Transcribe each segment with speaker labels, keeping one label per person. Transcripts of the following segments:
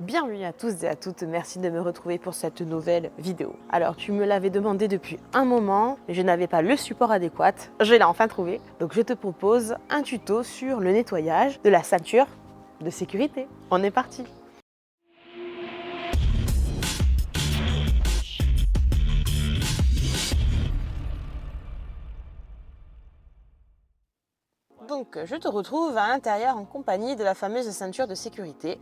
Speaker 1: Bienvenue à tous et à toutes, merci de me retrouver pour cette nouvelle vidéo. Alors tu me l'avais demandé depuis un moment, mais je n'avais pas le support adéquat, je l'ai enfin trouvé. Donc je te propose un tuto sur le nettoyage de la ceinture de sécurité. On est parti! Donc je te retrouve à l'intérieur en compagnie de la fameuse ceinture de sécurité.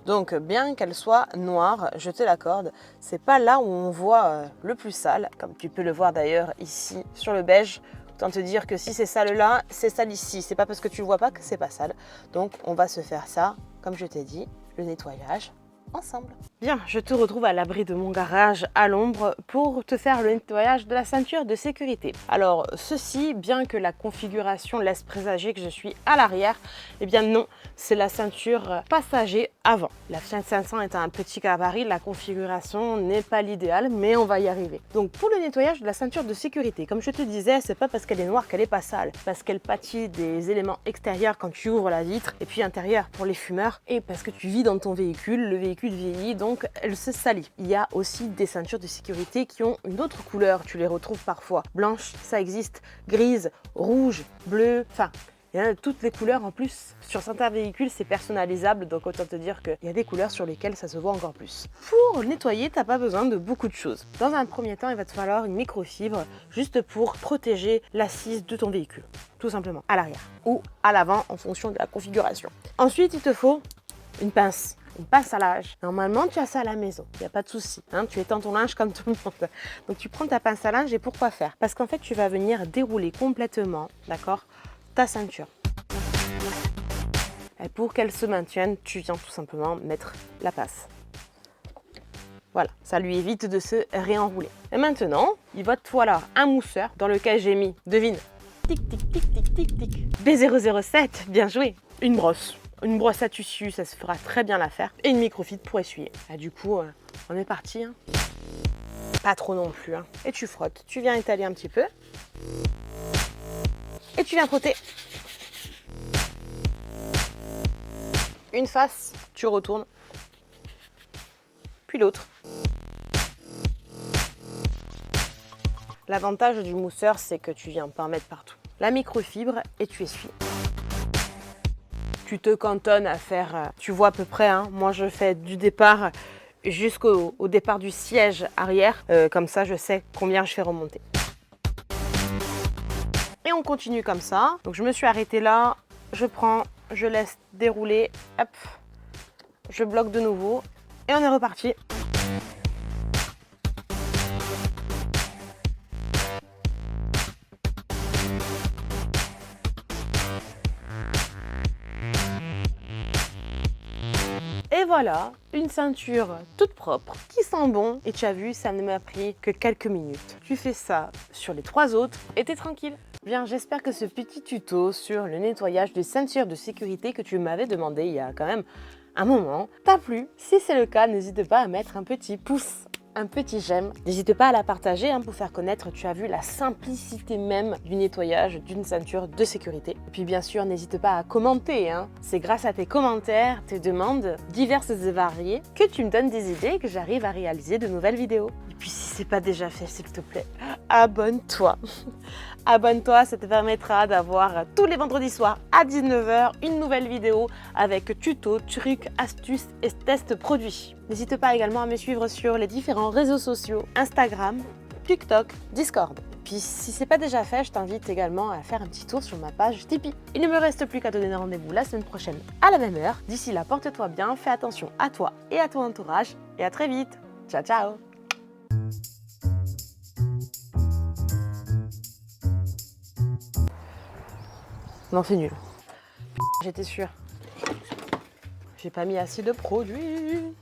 Speaker 1: Donc bien qu'elle soit noire, je te l'accorde, c'est pas là où on voit le plus sale, comme tu peux le voir d'ailleurs ici sur le beige. Autant te dire que si c'est sale là, c'est sale ici. C'est pas parce que tu le vois pas que c'est pas sale. Donc on va se faire ça, comme je t'ai dit, le nettoyage ensemble. Bien, je te retrouve à l'abri de mon garage à l'ombre pour te faire le nettoyage de la ceinture de sécurité. Alors ceci, bien que la configuration laisse présager que je suis à l'arrière, eh bien non, c'est la ceinture passager avant. La Fiat 500 est un petit gabarit, la configuration n'est pas l'idéal, mais on va y arriver. Donc pour le nettoyage de la ceinture de sécurité, comme je te disais, c'est pas parce qu'elle est noire qu'elle est pas sale, parce qu'elle pâtit des éléments extérieurs quand tu ouvres la vitre, et puis intérieur pour les fumeurs, et parce que tu vis dans ton véhicule, le véhicule vieillit, donc elle se salit. Il y a aussi des ceintures de sécurité qui ont une autre couleur, tu les retrouves parfois. Blanche, ça existe, grise, rouge, bleu, enfin, il y en a de toutes les couleurs. En plus, sur certains véhicules, c'est personnalisable, donc autant te dire qu'il y a des couleurs sur lesquelles ça se voit encore plus. Pour nettoyer, tu n'as pas besoin de beaucoup de choses. Dans un premier temps, il va te falloir une microfibre, juste pour protéger l'assise de ton véhicule, tout simplement, à l'arrière ou à l'avant, en fonction de la configuration. Ensuite, il te faut une pince à linge. Normalement, tu as ça à la maison, il n'y a pas de souci. Hein, tu étends ton linge comme tout le monde. Donc, tu prends ta pince à linge et pourquoi faire? Parce qu'en fait, tu vas venir dérouler complètement, d'accord, ta ceinture. Et pour qu'elle se maintienne, tu viens tout simplement mettre la pince. Voilà, ça lui évite de se réenrouler. Et maintenant, il va te falloir un mousseur dans lequel j'ai mis, devine, tic, tic, tic, tic, tic, tic, B007, bien joué. Une brosse à tissu, ça se fera très bien l'affaire. Et une microfibre pour essuyer. Et du coup, on est parti. Hein. Pas trop non plus. Hein. Et tu frottes. Tu viens étaler un petit peu. Et tu viens frotter. Une face, tu retournes. Puis l'autre. L'avantage du mousseur, c'est que tu viens pas en mettre partout. La microfibre et tu essuies. Tu te cantonnes à faire, tu vois à peu près, hein, moi je fais du départ jusqu'au départ du siège arrière, comme ça je sais combien je fais remonter. Et on continue comme ça, donc je me suis arrêtée là, je prends, je laisse dérouler, hop, je bloque de nouveau et on est reparti. Et voilà, une ceinture toute propre, qui sent bon. Et tu as vu, ça ne m'a pris que quelques minutes. Tu fais ça sur les 3 autres et t'es tranquille. Bien, j'espère que ce petit tuto sur le nettoyage des ceintures de sécurité que tu m'avais demandé il y a quand même un moment t'a plu. Si c'est le cas, n'hésite pas à mettre un petit pouce, un petit j'aime. N'hésite pas à la partager hein, pour faire connaître, tu as vu, la simplicité même du nettoyage d'une ceinture de sécurité. Et puis bien sûr, n'hésite pas à commenter. Hein. C'est grâce à tes commentaires, tes demandes diverses et variées que tu me donnes des idées et que j'arrive à réaliser de nouvelles vidéos. Et puis si c'est pas déjà fait, s'il te plaît, abonne-toi. Abonne-toi, ça te permettra d'avoir tous les vendredis soirs à 19 h une nouvelle vidéo avec tutos, trucs, astuces et tests produits. N'hésite pas également à me suivre sur les différents réseaux sociaux, Instagram, TikTok, Discord. Puis si c'est pas déjà fait, je t'invite également à faire un petit tour sur ma page Tipeee. Il ne me reste plus qu'à te donner rendez-vous la semaine prochaine à la même heure. D'ici là, porte-toi bien, fais attention à toi et à ton entourage et à très vite. Ciao, ciao! Non, c'est nul. J'étais sûre. J'ai pas mis assez de produits.